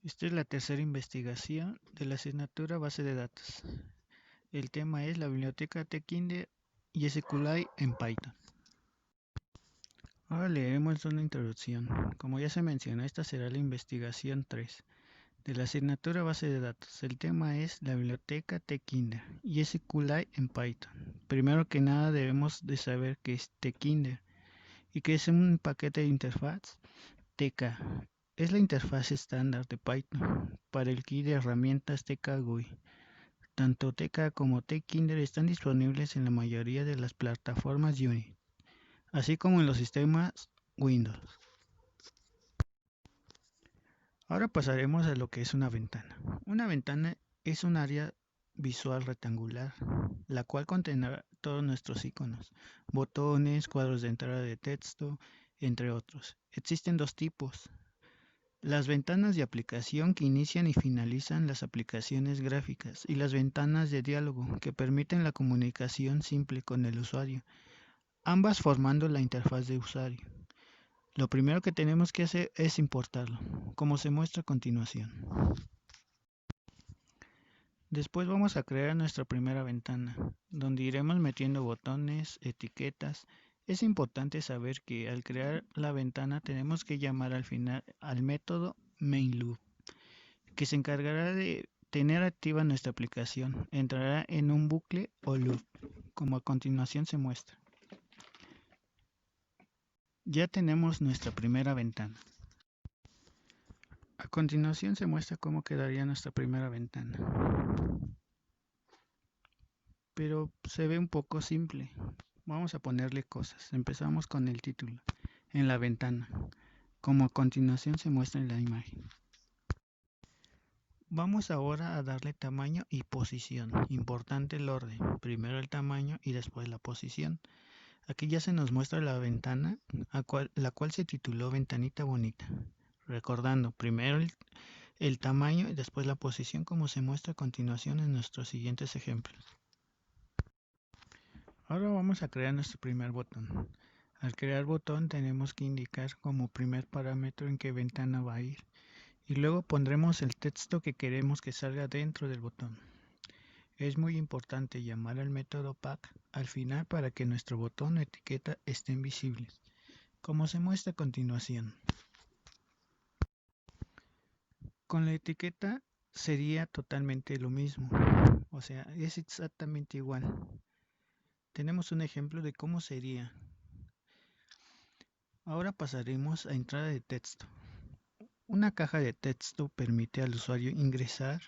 Esta es la tercera investigación de la asignatura Base de Datos. El tema es la biblioteca tkinder y SQLite en Python. Ahora leeremos una introducción. Como ya se mencionó, esta será la investigación 3 de la asignatura Base de Datos. El tema es la biblioteca tkinder y SQLite en Python. Primero que nada debemos de saber qué es tkinder y qué es un paquete de interfaz. TK es la interfaz estándar de Python para el kit de herramientas TK-GUI. Tanto TK como tkinder están disponibles en la mayoría de las plataformas Unix, así como en los sistemas Windows. Ahora pasaremos a lo que es una ventana. Una ventana es un área visual rectangular, la cual contendrá todos nuestros iconos, botones, cuadros de entrada de texto, entre otros. Existen dos tipos: las ventanas de aplicación, que inician y finalizan las aplicaciones gráficas, y las ventanas de diálogo, que permiten la comunicación simple con el usuario, ambas formando la interfaz de usuario. Lo primero que tenemos que hacer es importarlo, como se muestra a continuación. Después vamos a crear nuestra primera ventana, donde iremos metiendo botones, etiquetas. Es importante saber que al crear la ventana tenemos que llamar al final al método mainLoop, que se encargará de tener activa nuestra aplicación. Entrará en un bucle o loop, como a continuación se muestra. Ya tenemos nuestra primera ventana. A continuación se muestra cómo quedaría nuestra primera ventana. Pero se ve un poco simple. Vamos a ponerle cosas. Empezamos con el título en la ventana, como a continuación se muestra en la imagen. Vamos ahora a darle tamaño y posición. Importante el orden. Primero el tamaño y después la posición. Aquí ya se nos muestra la ventana, la cual se tituló Ventanita Bonita. Recordando, primero el tamaño y después la posición, como se muestra a continuación en nuestros siguientes ejemplos. Ahora vamos a crear nuestro primer botón. Al crear botón tenemos que indicar como primer parámetro en qué ventana va a ir, y luego pondremos el texto que queremos que salga dentro del botón. Es muy importante llamar al método pack al final para que nuestro botón o etiqueta estén visibles, como se muestra a continuación. Con la etiqueta sería totalmente lo mismo, o sea, es exactamente igual. Tenemos un ejemplo de cómo sería. Ahora pasaremos a entrada de texto. Una caja de texto permite al usuario ingresar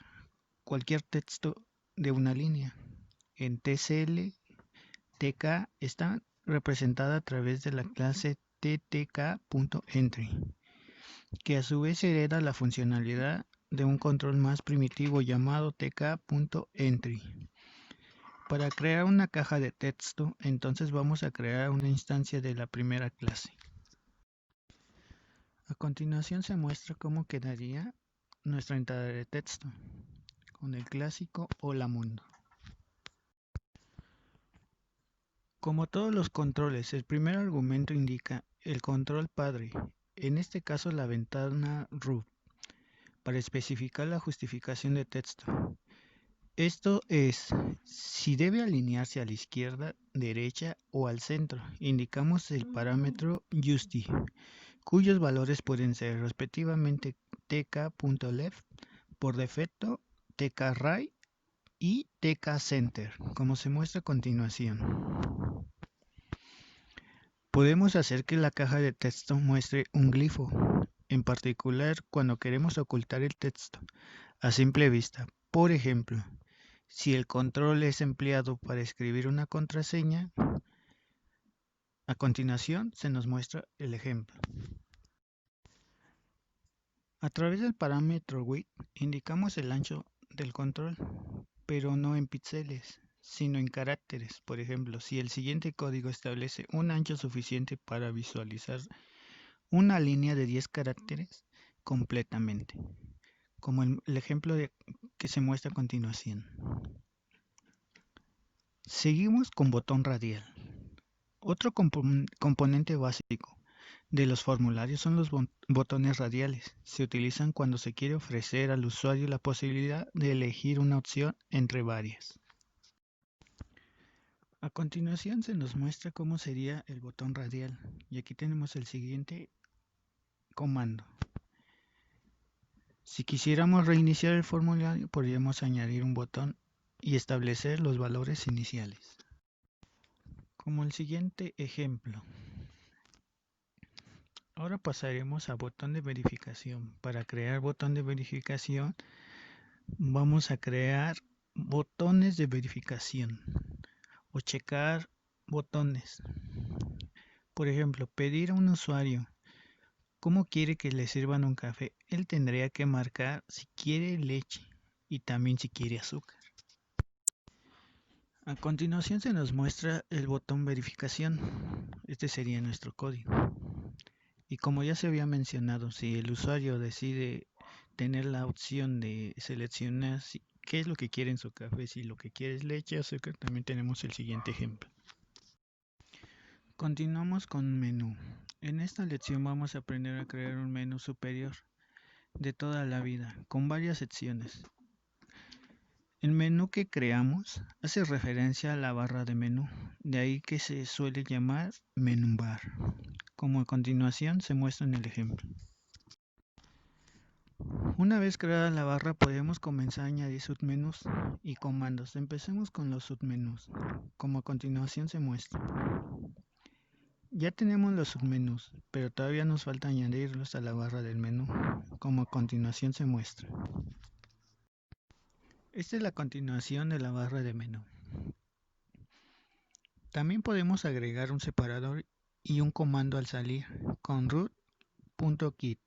cualquier texto de una línea. En TCL, TK está representada a través de la clase ttk.entry, que a su vez hereda la funcionalidad de un control más primitivo llamado tk.entry. Para crear una caja de texto, entonces vamos a crear una instancia de la primera clase. A continuación se muestra cómo quedaría nuestra entrada de texto, con el clásico Hola Mundo. Como todos los controles, el primer argumento indica el control padre, en este caso la ventana root, para especificar la justificación de texto. Esto es, si debe alinearse a la izquierda, derecha o al centro. Indicamos el parámetro justi, cuyos valores pueden ser respectivamente tk.left, por defecto tk-right y tk-center, como se muestra a continuación. Podemos hacer que la caja de texto muestre un glifo, en particular cuando queremos ocultar el texto a simple vista. Por ejemplo, si el control es empleado para escribir una contraseña, a continuación se nos muestra el ejemplo. A través del parámetro width indicamos el ancho del control, pero no en píxeles, sino en caracteres. Por ejemplo, si el siguiente código establece un ancho suficiente para visualizar una línea de 10 caracteres completamente, como el ejemplo que se muestra a continuación. Seguimos con botón radial. Otro componente básico de los formularios son los botones radiales. Se utilizan cuando se quiere ofrecer al usuario la posibilidad de elegir una opción entre varias. A continuación se nos muestra cómo sería el botón radial y aquí tenemos el siguiente comando. Si quisiéramos reiniciar el formulario, podríamos añadir un botón y establecer los valores iniciales. Como el siguiente ejemplo. Ahora pasaremos a botón de verificación. Para crear botón de verificación, vamos a crear botones de verificación o checar botones. Por ejemplo, pedir a un usuario cómo quiere que le sirvan un café. Él tendría que marcar si quiere leche y también si quiere azúcar. A continuación se nos muestra el botón verificación. Este sería nuestro código. Y como ya se había mencionado, si el usuario decide tener la opción de seleccionar qué es lo que quiere en su café, si lo que quiere es leche, azúcar, también tenemos el siguiente ejemplo. Continuamos con menú. En esta lección vamos a aprender a crear un menú superior de toda la vida, con varias secciones. El menú que creamos hace referencia a la barra de menú, de ahí que se suele llamar menú bar, como a continuación se muestra en el ejemplo. Una vez creada la barra podemos comenzar a añadir submenús y comandos. Empecemos con los submenús, como a continuación se muestra. Ya tenemos los submenús, pero todavía nos falta añadirlos a la barra del menú, como a continuación se muestra. Esta es la continuación de la barra de menú. También podemos agregar un separador y un comando al salir con root.kit,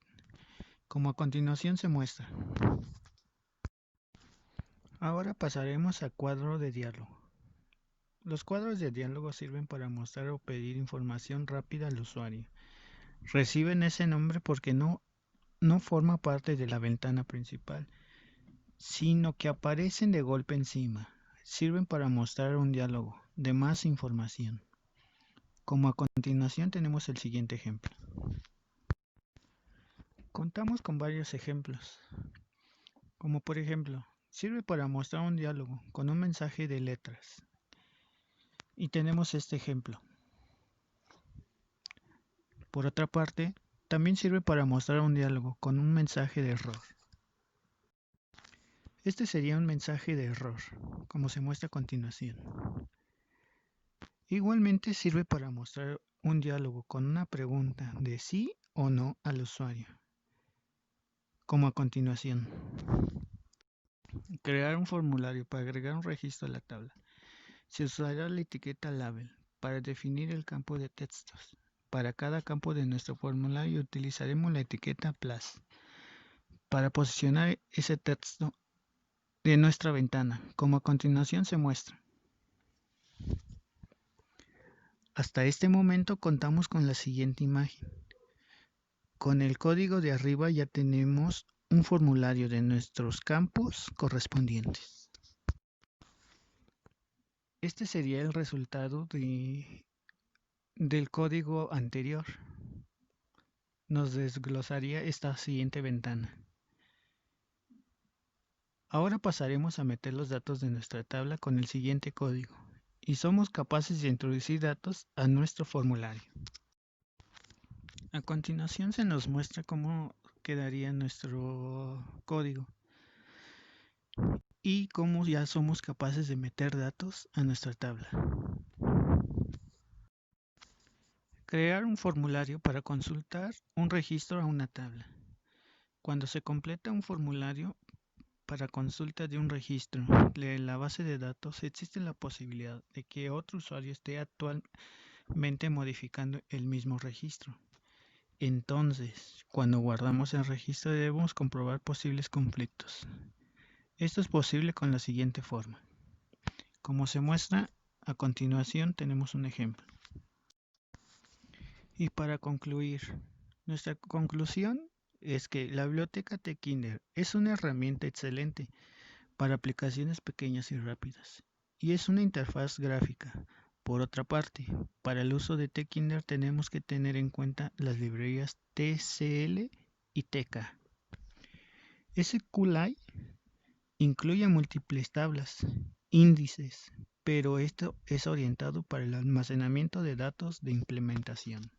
como a continuación se muestra. Ahora pasaremos a cuadro de diálogo. Los cuadros de diálogo sirven para mostrar o pedir información rápida al usuario. Reciben ese nombre porque no forma parte de la ventana principal, sino que aparecen de golpe encima. Sirven para mostrar un diálogo de más información. Como a continuación tenemos el siguiente ejemplo. Contamos con varios ejemplos, como por ejemplo, sirve para mostrar un diálogo con un mensaje de letras. Y tenemos este ejemplo. Por otra parte, también sirve para mostrar un diálogo con un mensaje de error. Este sería un mensaje de error, como se muestra a continuación. Igualmente sirve para mostrar un diálogo con una pregunta de sí o no al usuario, como a continuación. Crear un formulario para agregar un registro a la tabla. Se usará la etiqueta label para definir el campo de textos. Para cada campo de nuestro formulario utilizaremos la etiqueta plus para posicionar ese texto de nuestra ventana, como a continuación se muestra. Hasta este momento contamos con la siguiente imagen. Con el código de arriba ya tenemos un formulario de nuestros campos correspondientes. Este sería el resultado del código anterior. Nos desglosaría esta siguiente ventana. Ahora pasaremos a meter los datos de nuestra tabla con el siguiente código y somos capaces de introducir datos a nuestro formulario. A continuación se nos muestra cómo quedaría nuestro código y cómo ya somos capaces de meter datos a nuestra tabla. Crear un formulario para consultar un registro a una tabla. Cuando se completa un formulario para consulta de un registro de la base de datos, existe la posibilidad de que otro usuario esté actualmente modificando el mismo registro. Entonces, cuando guardamos el registro debemos comprobar posibles conflictos. Esto es posible con la siguiente forma. Como se muestra a continuación, tenemos un ejemplo. Y para concluir, nuestra conclusión es que la biblioteca Tkinder es una herramienta excelente para aplicaciones pequeñas y rápidas, y es una interfaz gráfica Por otra parte, para el uso de Tkinder tenemos que tener en cuenta las librerías TCL y TK. SQLite incluye múltiples tablas, índices, pero esto es orientado para el almacenamiento de datos de implementación.